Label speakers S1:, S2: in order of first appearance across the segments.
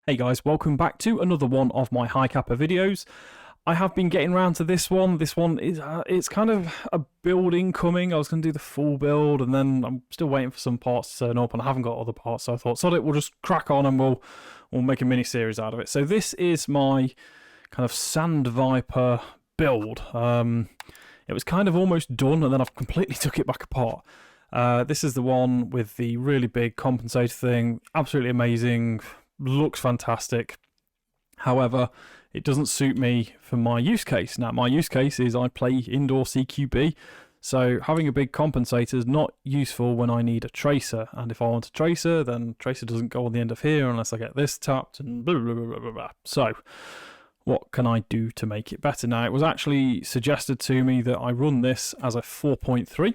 S1: Hey guys, welcome back to another one of my high capper videos. I have been getting around to this one. This one is it's kind of a build incoming. I was going to do the full build, and then I'm still waiting for some parts to turn up, and I haven't got other parts. So I thought, sod it, we'll just crack on and we'll make a mini series out of it. So this is my kind of Sand Viper build. It was kind of almost done, and then I've completely took it back apart. This is the one with the really big compensator thing. Absolutely amazing. Looks fantastic. However, it doesn't suit me for my use case. Now, my use case is I play indoor CQB, so having a big compensator is not useful when I need a tracer. And if I want a tracer, then tracer doesn't go on the end of here unless I get this tapped and blah, blah, blah, blah, blah. So, what can I do to make it better? Now, it was actually suggested to me that I run this as a 4.3,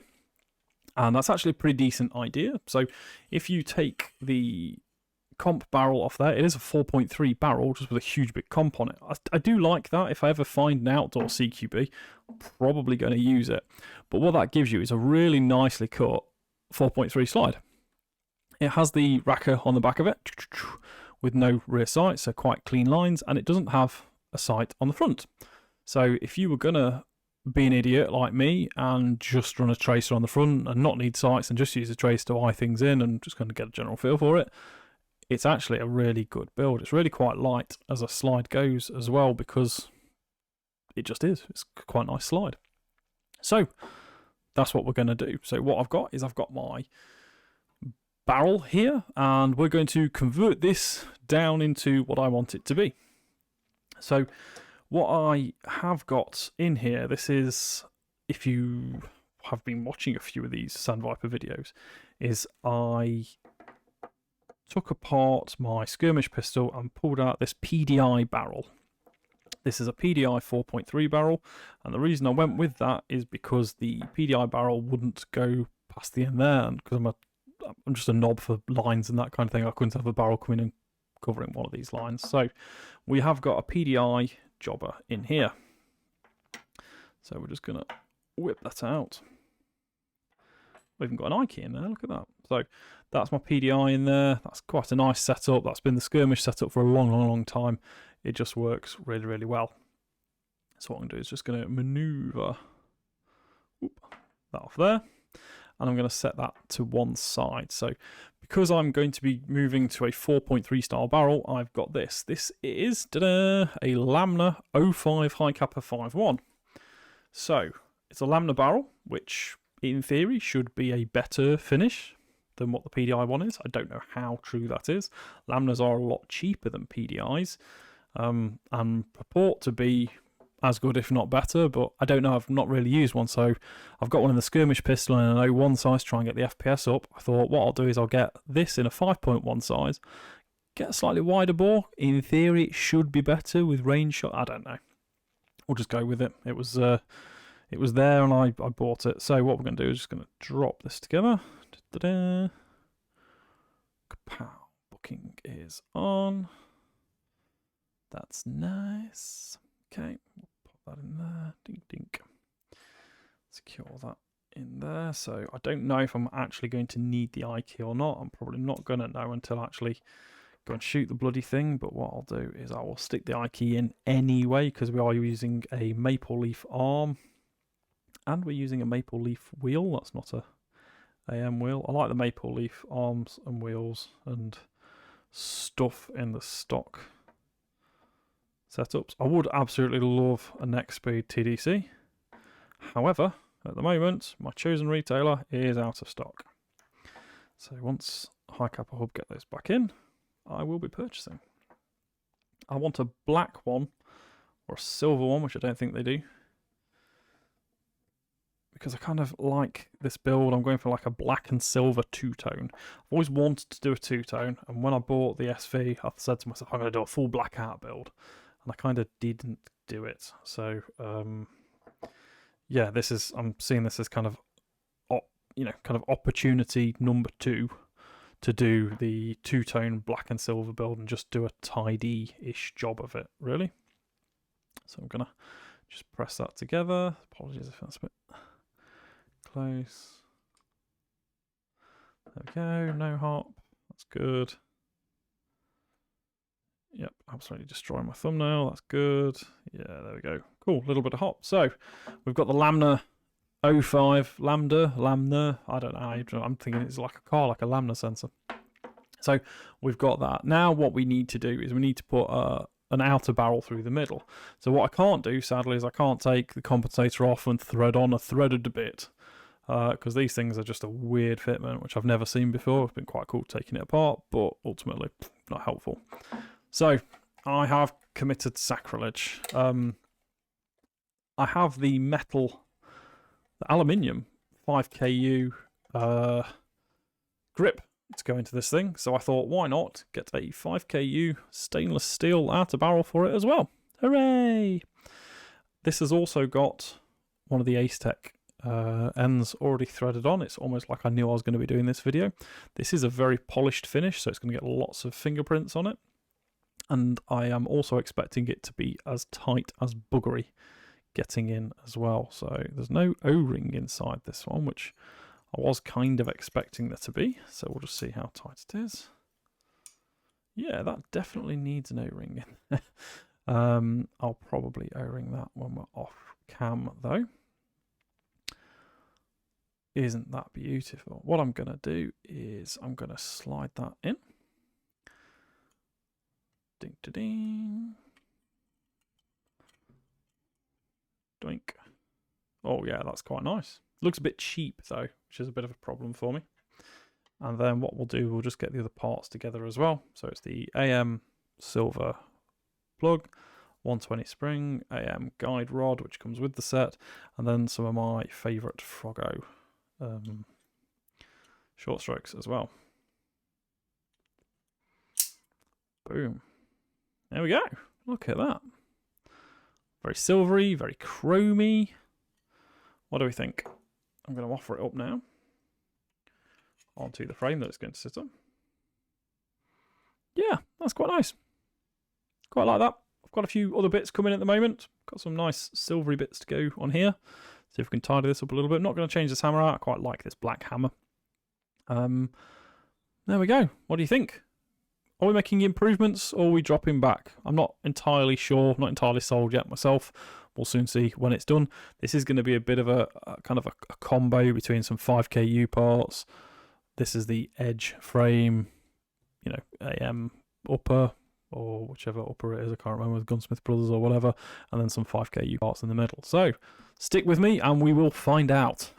S1: and that's actually a pretty decent idea. So, if you take the comp barrel off there, it is a 4.3 barrel just with a huge big comp on it. I do like that. If I ever find an outdoor CQB, I'm probably going to use it. But what that gives you is a really nicely cut 4.3 slide. It has the racker on the back of it with no rear sight, so quite clean lines, and it doesn't have a sight on the front. So if you were going to be an idiot like me and just run a tracer on the front and not need sights and just use a tracer to eye things in and just kind of get a general feel for it, it's actually a really good build. It's really quite light as a slide goes as well, because it just is. It's quite a nice slide. So that's what we're going to do. So what I've got is I've got my barrel here, and we're going to convert this down into what I want it to be. So what I have got in here, this is, if you have been watching a few of these Sand Viper videos, is I took apart my skirmish pistol and pulled out this PDI barrel. This is a PDI 4.3 barrel, and the reason I went with that is because the PDI barrel wouldn't go past the end there, and because I'm just a knob for lines and that kind of thing, I couldn't have a barrel coming and covering one of these lines. So we have got a PDI jobber in here. So we're just going to whip that out. We've even got an eye key in there, look at that. So that's my PDI in there. That's quite a nice setup. That's been the skirmish setup for a long time. It just works really, really well. So what I'm going to do is just going to maneuver that off there. And I'm going to set that to one side. So because I'm going to be moving to a 4.3 style barrel, I've got this. This is a Lamna 05 High Kappa 5.1. So it's a Lamna barrel, which in theory should be a better finish than what the PDI one is. I don't know how true that is. Lamnas are a lot cheaper than PDIs, and purport to be as good if not better, but I don't know. I've not really used one, so I've got one in the skirmish pistol in an 01 size to try and get the FPS up. I thought what I'll do is I'll get this in a 5.1 size, get a slightly wider bore. In theory it should be better with range shot. I don't know. We'll just go with it. It was there and I bought it. So what we're going to do is just going to drop this together. Kapow. Booking is on. That's nice. Okay, we'll pop that in there. Dink dink. Secure that in there. So I don't know if I'm actually going to need the eye key or not. I'm probably not going to know until I actually go and shoot the bloody thing. But what I'll do is I will stick the eye key in anyway, because we are using a maple leaf arm. And we're using a maple leaf wheel. That's not a AM wheel. I like the maple leaf arms and wheels and stuff in the stock setups. I would absolutely love a next speed TDC. However, at the moment, my chosen retailer is out of stock. So once High Kappa Hub get those back in, I will be purchasing. I want a black one or a silver one, which I don't think they do, because I kind of like this build. I'm going for like a black and silver two-tone. I've always wanted to do a two-tone, and when I bought the SV, I said to myself, I'm going to do a full blackout build, and I kind of didn't do it. So, yeah, I'm seeing this as kind of, kind of opportunity number 2 to do the two-tone black and silver build and just do a tidy-ish job of it, really. So I'm going to just press that together. Apologies if that's a bit close. There we go, no hop, that's good. Yep, absolutely destroying my thumbnail. That's good. Yeah, there we go. Cool, a little bit of hop. So we've got the Lambda 05, Lambda, I don't know. I'm thinking it's like a car, like a Lambda sensor. So we've got that. Now what we need to do is we need to put an outer barrel through the middle. So what I can't do, sadly, is I can't take the compensator off and thread on a threaded bit, because these things are just a weird fitment, which I've never seen before. It's been quite cool taking it apart, but ultimately not helpful. So I have committed sacrilege. I have the metal, the aluminium 5KU grip to go into this thing, so I thought, why not get a 5KU stainless steel outer barrel for it as well. Hooray! This has also got one of the Ace Tech ends already threaded on. It's almost like I knew I was going to be doing this video. This is a very polished finish, so it's going to get lots of fingerprints on it, and I am also expecting it to be as tight as buggery getting in as well. So there's no O-ring inside this one, which I was kind of expecting there to be, so we'll just see how tight it is. Yeah, that definitely needs an O-ring in. I'll probably O-ring that when we're off cam though. Isn't that beautiful? What I'm going to do is I'm going to slide that in. Ding, ding, ding. Doink. Oh yeah, that's quite nice. Looks a bit cheap though, which is a bit of a problem for me. And then what we'll do, we'll just get the other parts together as well. So it's the AM silver plug, 120 spring, AM guide rod, which comes with the set, and then some of my favourite Froggo short strokes as well. Boom. There we go. Look at that. Very silvery, very chromy. What do we think? I'm going to offer it up now onto the frame that it's going to sit on. Yeah, that's quite nice. Quite like that. I've got a few other bits coming at the moment. Got some nice silvery bits to go on here. See if we can tidy this up a little bit. Not going to change this hammer out. I quite like this black hammer. There we go. What do you think? Are we making improvements or are we dropping back? I'm not entirely sure, not entirely sold yet myself. We'll soon see when it's done. This is going to be a bit of a kind of a combo between some 5KU parts. This is the edge frame, you know, AM upper or whichever upper it is. I can't remember, with Gunsmith Brothers or whatever. And then some 5KU parts in the middle. So stick with me and we will find out.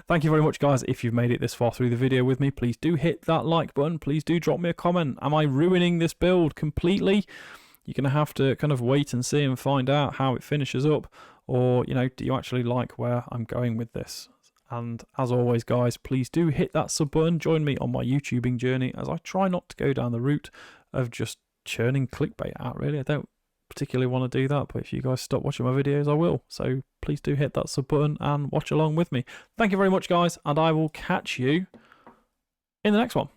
S1: Thank you very much, guys. If you've made it this far through the video with me, please do hit that like button. Please do drop me a comment. Am I ruining this build completely? You're going to have to kind of wait and see and find out how it finishes up. Or, you know, do you actually like where I'm going with this? And as always, guys, please do hit that sub button. Join me on my YouTubing journey, as I try not to go down the route of just churning clickbait out, really. I don't particularly want to do that, but if you guys stop watching my videos, I will. So please do hit that sub button and watch along with me. Thank you very much, guys, and I will catch you in the next one.